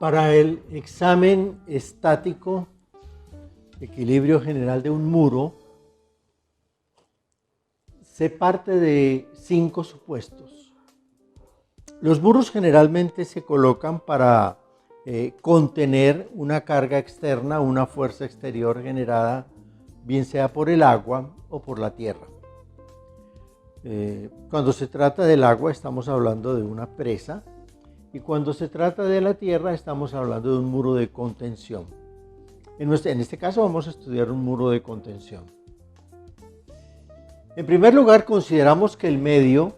Para el examen estático, equilibrio general de un muro, se parte de 5 supuestos. Los muros generalmente se colocan para contener una carga externa, una fuerza exterior generada, bien sea por el agua o por la tierra. Cuando se trata del agua estamos hablando de una presa, y cuando se trata de la tierra estamos hablando de un muro de contención. En este caso vamos a estudiar un muro de contención. En primer lugar, consideramos que el medio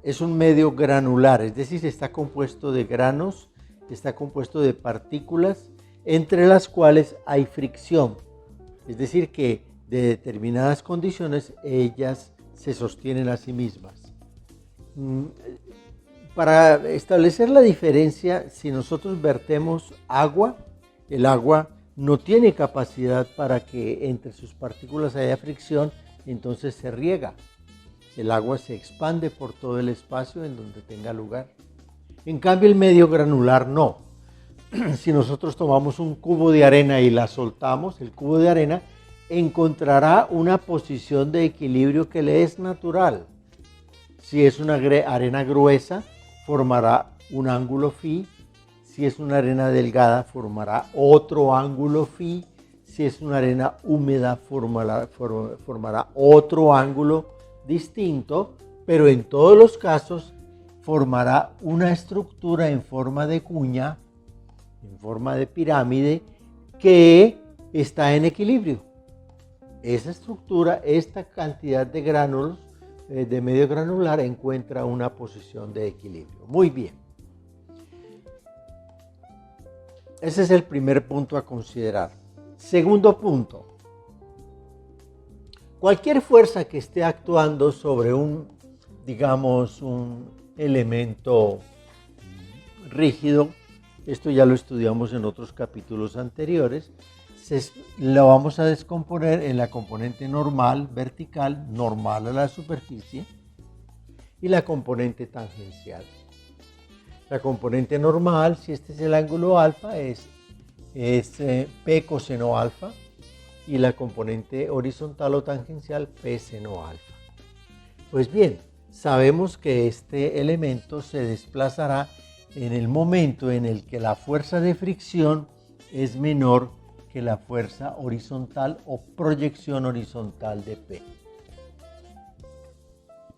es un medio granular, es decir, está compuesto de granos, está compuesto de partículas entre las cuales hay fricción, es decir, que de determinadas condiciones ellas se sostienen a sí mismas. Para establecer la diferencia, si nosotros vertemos agua, el agua no tiene capacidad para que entre sus partículas haya fricción, entonces se riega. El agua se expande por todo el espacio en donde tenga lugar. En cambio, el medio granular no. Si nosotros tomamos un cubo de arena y la soltamos, el cubo de arena encontrará una posición de equilibrio que le es natural. Si es una arena gruesa, formará un ángulo phi. Si es una arena delgada, formará otro ángulo phi. Si es una arena húmeda, formará otro ángulo distinto, pero en todos los casos formará una estructura en forma de cuña, en forma de pirámide, que está en equilibrio. Esa estructura, esta cantidad de gránulos de medio granular encuentra una posición de equilibrio. Muy bien. Ese es el primer punto a considerar. Segundo punto. Cualquier fuerza que esté actuando sobre un elemento rígido, esto ya lo estudiamos en otros capítulos anteriores, lo vamos a descomponer en la componente normal, vertical, normal a la superficie, y la componente tangencial. La componente normal, si este es el ángulo alfa, es P coseno alfa, y la componente horizontal o tangencial, P seno alfa. Pues bien, sabemos que este elemento se desplazará en el momento en el que la fuerza de fricción es menor que la fuerza horizontal o proyección horizontal de P.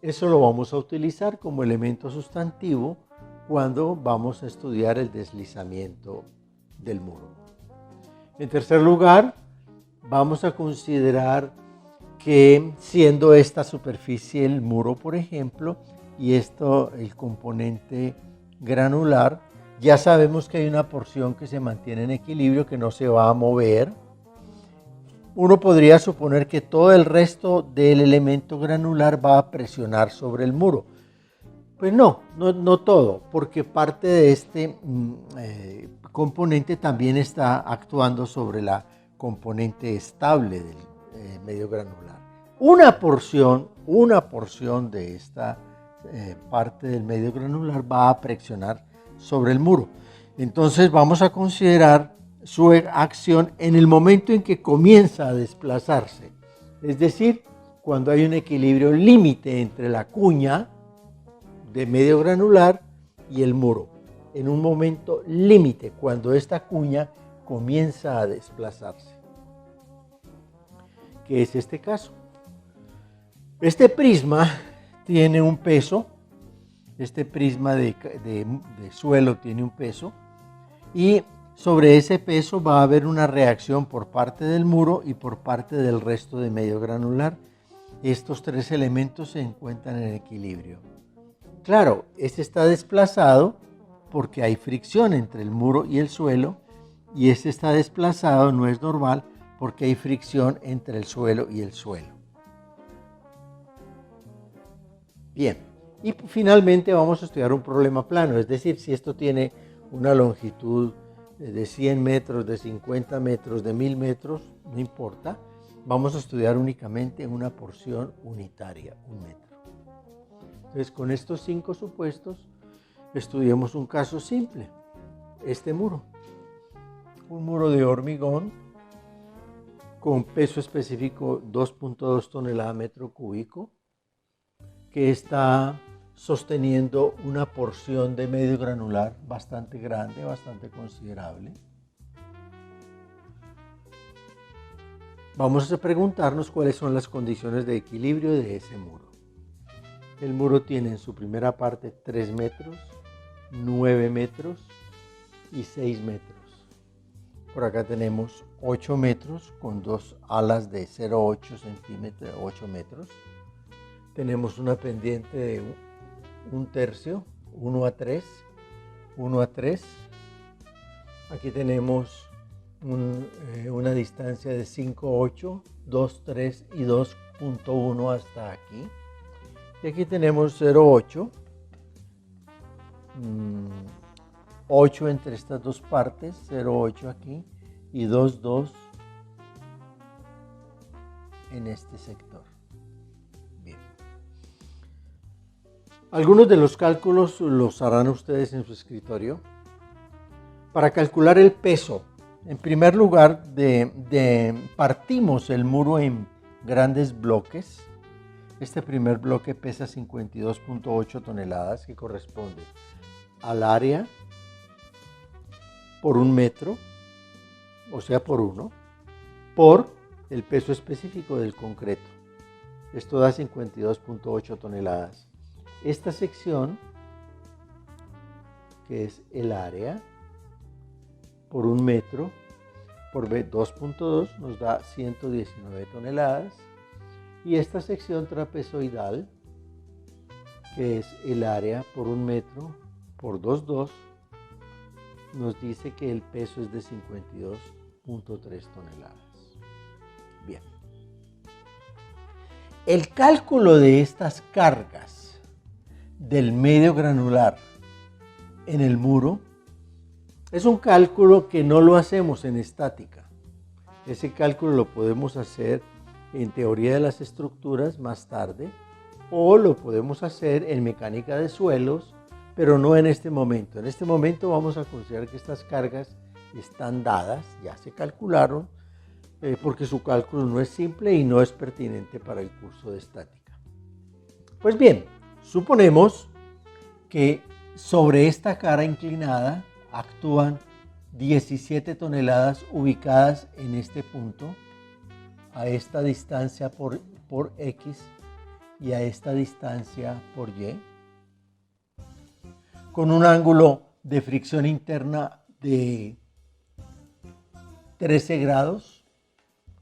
Eso lo vamos a utilizar como elemento sustantivo cuando vamos a estudiar el deslizamiento del muro. En tercer lugar, vamos a considerar que siendo esta superficie el muro, por ejemplo, y esto el componente granular, ya sabemos que hay una porción que se mantiene en equilibrio, que no se va a mover. Uno podría suponer que todo el resto del elemento granular va a presionar sobre el muro. Pues no todo, porque parte de este componente también está actuando sobre la componente estable del medio granular. Una porción de esta parte del medio granular va a presionar sobre el muro. Entonces vamos a considerar su acción en el momento en que comienza a desplazarse. Es decir, cuando hay un equilibrio límite entre la cuña de medio granular y el muro. En un momento límite, cuando esta cuña comienza a desplazarse. ¿Qué es este caso? Este prisma tiene un peso. Este prisma de suelo tiene un peso, y sobre ese peso va a haber una reacción por parte del muro y por parte del resto de medio granular. Estos tres elementos se encuentran en equilibrio. Claro, este está desplazado porque hay fricción entre el muro y el suelo, y este está desplazado, no es normal, porque hay fricción entre el suelo y el suelo. Bien. Y finalmente vamos a estudiar un problema plano, es decir, si esto tiene una longitud de 100 metros, de 50 metros, de 1000 metros, no importa, vamos a estudiar únicamente una porción unitaria, 1 metro. Entonces, con estos 5 supuestos, estudiemos un caso simple. este muro. Un muro de hormigón con peso específico 2.2 toneladas metro cúbico, que está sosteniendo una porción de medio granular bastante grande, bastante considerable. Vamos a preguntarnos cuáles son las condiciones de equilibrio de ese muro. El muro tiene en su primera parte 3 metros, 9 metros y 6 metros. Por acá tenemos 8 metros con dos alas de 0,8 centímetros, 8 metros. Tenemos una pendiente de 1/3, 1:3, 1:3. Aquí tenemos una distancia de 5,8, 2,3 y 2,1 hasta aquí. Y aquí tenemos 0,8, 8 entre estas dos partes, 0,8 aquí y 2,2 en este sector. Bien. Algunos de los cálculos los harán ustedes en su escritorio. Para calcular el peso, en primer lugar, partimos el muro en grandes bloques. Este primer bloque pesa 52.8 toneladas, que corresponde al área por 1 metro, o sea por 1, por el peso específico del concreto. Esto da 52.8 toneladas. Esta sección, que es el área por 1 metro, por 2.2 nos da 119 toneladas. Y esta sección trapezoidal, que es el área por 1 metro por 2,2, nos dice que el peso es de 52.3 toneladas. Bien. El cálculo de estas cargas del medio granular en el muro es un cálculo que no lo hacemos en estática. Ese cálculo lo podemos hacer en teoría de las estructuras más tarde, o lo podemos hacer en mecánica de suelos, pero no en este momento. En este momento vamos a considerar que estas cargas están dadas, ya se calcularon, porque su cálculo no es simple y no es pertinente para el curso de estática. Pues bien, suponemos que sobre esta cara inclinada actúan 17 toneladas ubicadas en este punto, a esta distancia por X y a esta distancia por Y, con un ángulo de fricción interna de 13 grados,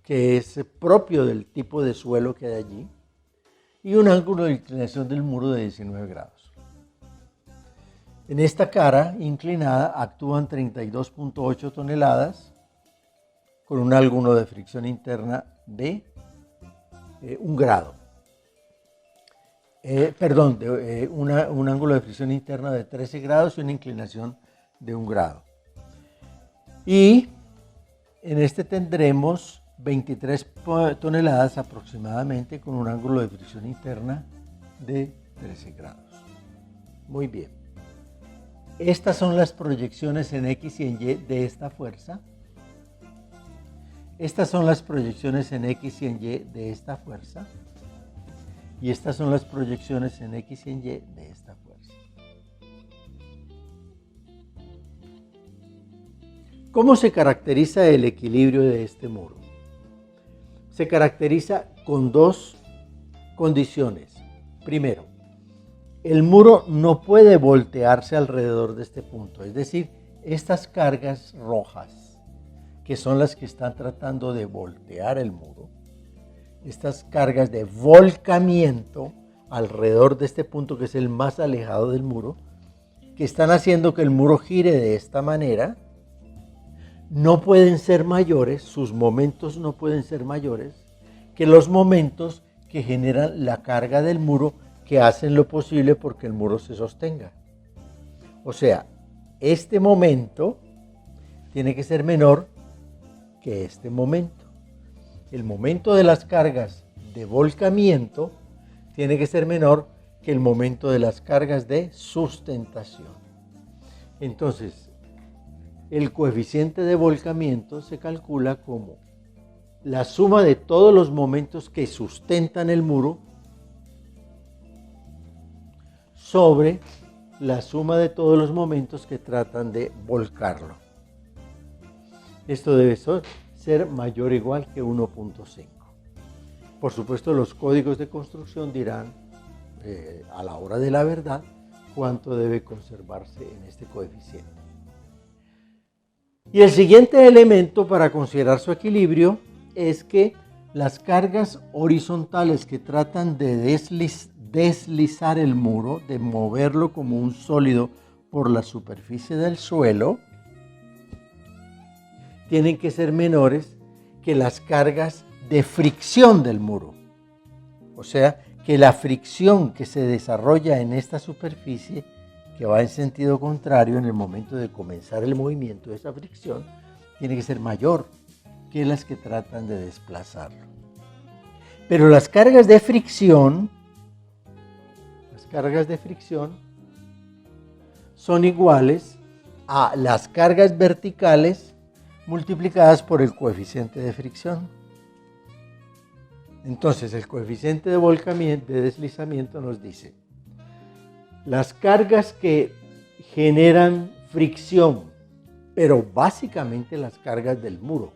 que es propio del tipo de suelo que hay allí, y un ángulo de inclinación del muro de 19 grados. En esta cara inclinada actúan 32.8 toneladas con un ángulo de fricción interna de 1 grado. Un ángulo de fricción interna de 13 grados y una inclinación de 1 grado. Y en este tendremos 23 toneladas aproximadamente con un ángulo de fricción interna de 13 grados. Muy bien. Estas son las proyecciones en X y en Y de esta fuerza. Estas son las proyecciones en X y en Y de esta fuerza. Y estas son las proyecciones en X y en Y de esta fuerza. ¿Cómo se caracteriza el equilibrio de este muro? Se caracteriza con dos condiciones. Primero, el muro no puede voltearse alrededor de este punto. Es decir, estas cargas rojas, que son las que están tratando de voltear el muro, estas cargas de volcamiento alrededor de este punto, que es el más alejado del muro, que están haciendo que el muro gire de esta manera, no pueden ser mayores, sus momentos no pueden ser mayores que los momentos que generan la carga del muro, que hacen lo posible porque el muro se sostenga. O sea, este momento tiene que ser menor que este momento. El momento de las cargas de volcamiento tiene que ser menor que el momento de las cargas de sustentación. Entonces, el coeficiente de volcamiento se calcula como la suma de todos los momentos que sustentan el muro sobre la suma de todos los momentos que tratan de volcarlo. Esto debe ser mayor o igual que 1.5. Por supuesto, los códigos de construcción dirán a la hora de la verdad cuánto debe conservarse en este coeficiente. Y el siguiente elemento para considerar su equilibrio es que las cargas horizontales que tratan de deslizar el muro, de moverlo como un sólido por la superficie del suelo, tienen que ser menores que las cargas de fricción del muro. O sea, que la fricción que se desarrolla en esta superficie, que va en sentido contrario en el momento de comenzar el movimiento de esa fricción, tiene que ser mayor que las que tratan de desplazarlo. Pero las cargas de fricción son iguales a las cargas verticales multiplicadas por el coeficiente de fricción. Entonces, el coeficiente de volcamiento, de deslizamiento, nos dice las cargas que generan fricción, pero básicamente las cargas del muro.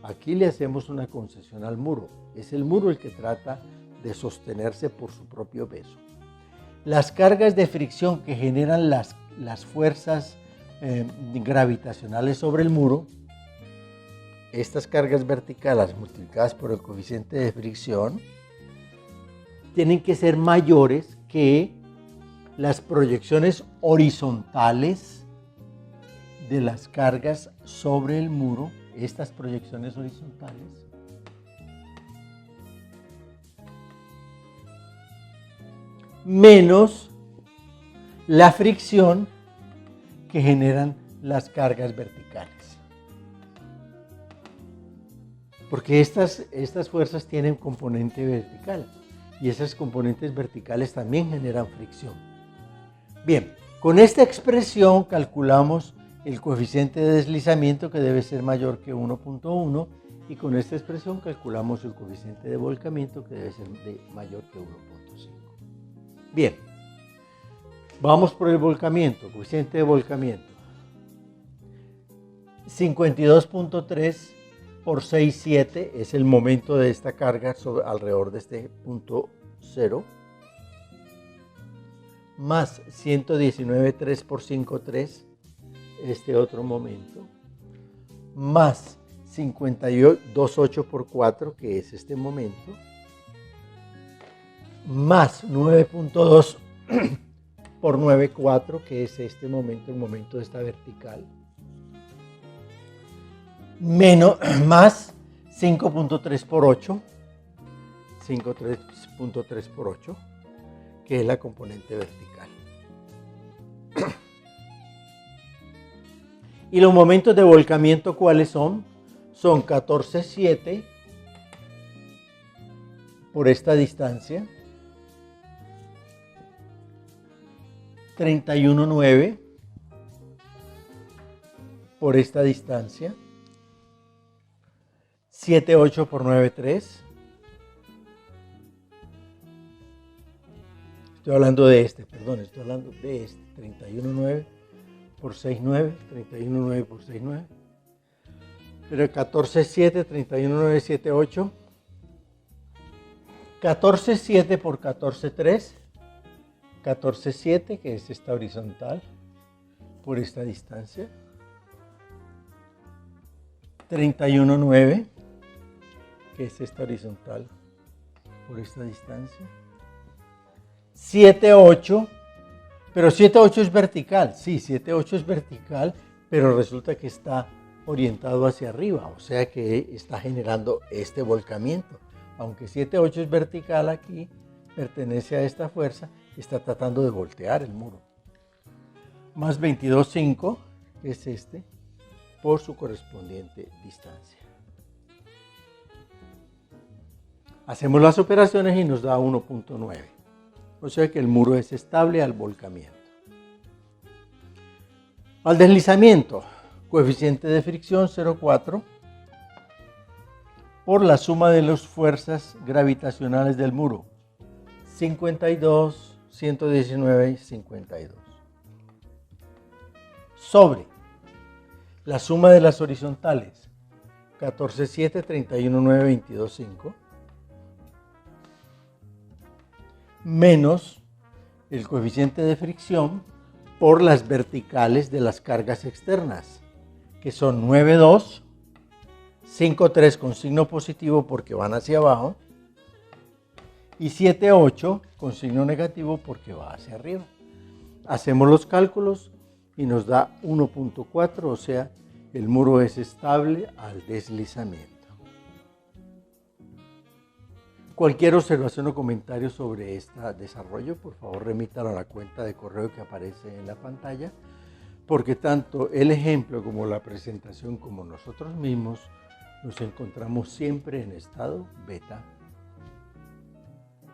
Aquí le hacemos una concesión al muro. Es el muro el que trata de sostenerse por su propio peso. Las cargas de fricción que generan las fuerzas gravitacionales sobre el muro, estas cargas verticales multiplicadas por el coeficiente de fricción, tienen que ser mayores que las proyecciones horizontales de las cargas sobre el muro, estas proyecciones horizontales, menos la fricción que generan las cargas verticales. Porque estas fuerzas tienen componente vertical y esas componentes verticales también generan fricción. Bien, con esta expresión calculamos el coeficiente de deslizamiento, que debe ser mayor que 1.1, y con esta expresión calculamos el coeficiente de volcamiento, que debe ser mayor que 1.5. Bien, vamos por el volcamiento, coeficiente de volcamiento. 52.3 por 6,7 es el momento de esta carga alrededor de este punto 0, más 119.3 por 5,3, este otro momento, más 52.8 por 4, que es este momento, más 9.2 por 9,4, que es este momento, el momento de esta vertical, menos, más 5.3 por 8, 5.3 por 8, que es la componente vertical. Y los momentos de volcamiento, ¿cuáles son? Son 14,7 por esta distancia, 31,9 por esta distancia, 7,8 por 9,3. Estoy hablando de este, 31,9 por 6,9, 31,9 por 6,9. Pero 14,7, 31,9, 7,8. 14,7 por 14,3. 14,7, que es esta horizontal, por esta distancia. 31,9, que es esta horizontal, por esta distancia. 7,8, pero 7,8 es vertical, sí, 7,8 es vertical, pero resulta que está orientado hacia arriba, o sea que está generando este volcamiento. Aunque 7,8 es vertical aquí, pertenece a esta fuerza, está tratando de voltear el muro. Más 22,5, que es este, por su correspondiente distancia. Hacemos las operaciones y nos da 1.9. O sea que el muro es estable al volcamiento. Al deslizamiento, Coeficiente de fricción 0,4 por la suma de las fuerzas gravitacionales del muro, 52, 119 y 52. Sobre la suma de las horizontales, 14,7, 31,9, 22,5, menos el coeficiente de fricción por las verticales de las cargas externas, que son 9,2, 5,3 con signo positivo porque van hacia abajo, y 7,8 con signo negativo porque va hacia arriba. Hacemos los cálculos y nos da 1,4, o sea, el muro es estable al deslizamiento. Cualquier observación o comentario sobre este desarrollo, por favor remítalo a la cuenta de correo que aparece en la pantalla, porque tanto el ejemplo como la presentación como nosotros mismos nos encontramos siempre en estado beta.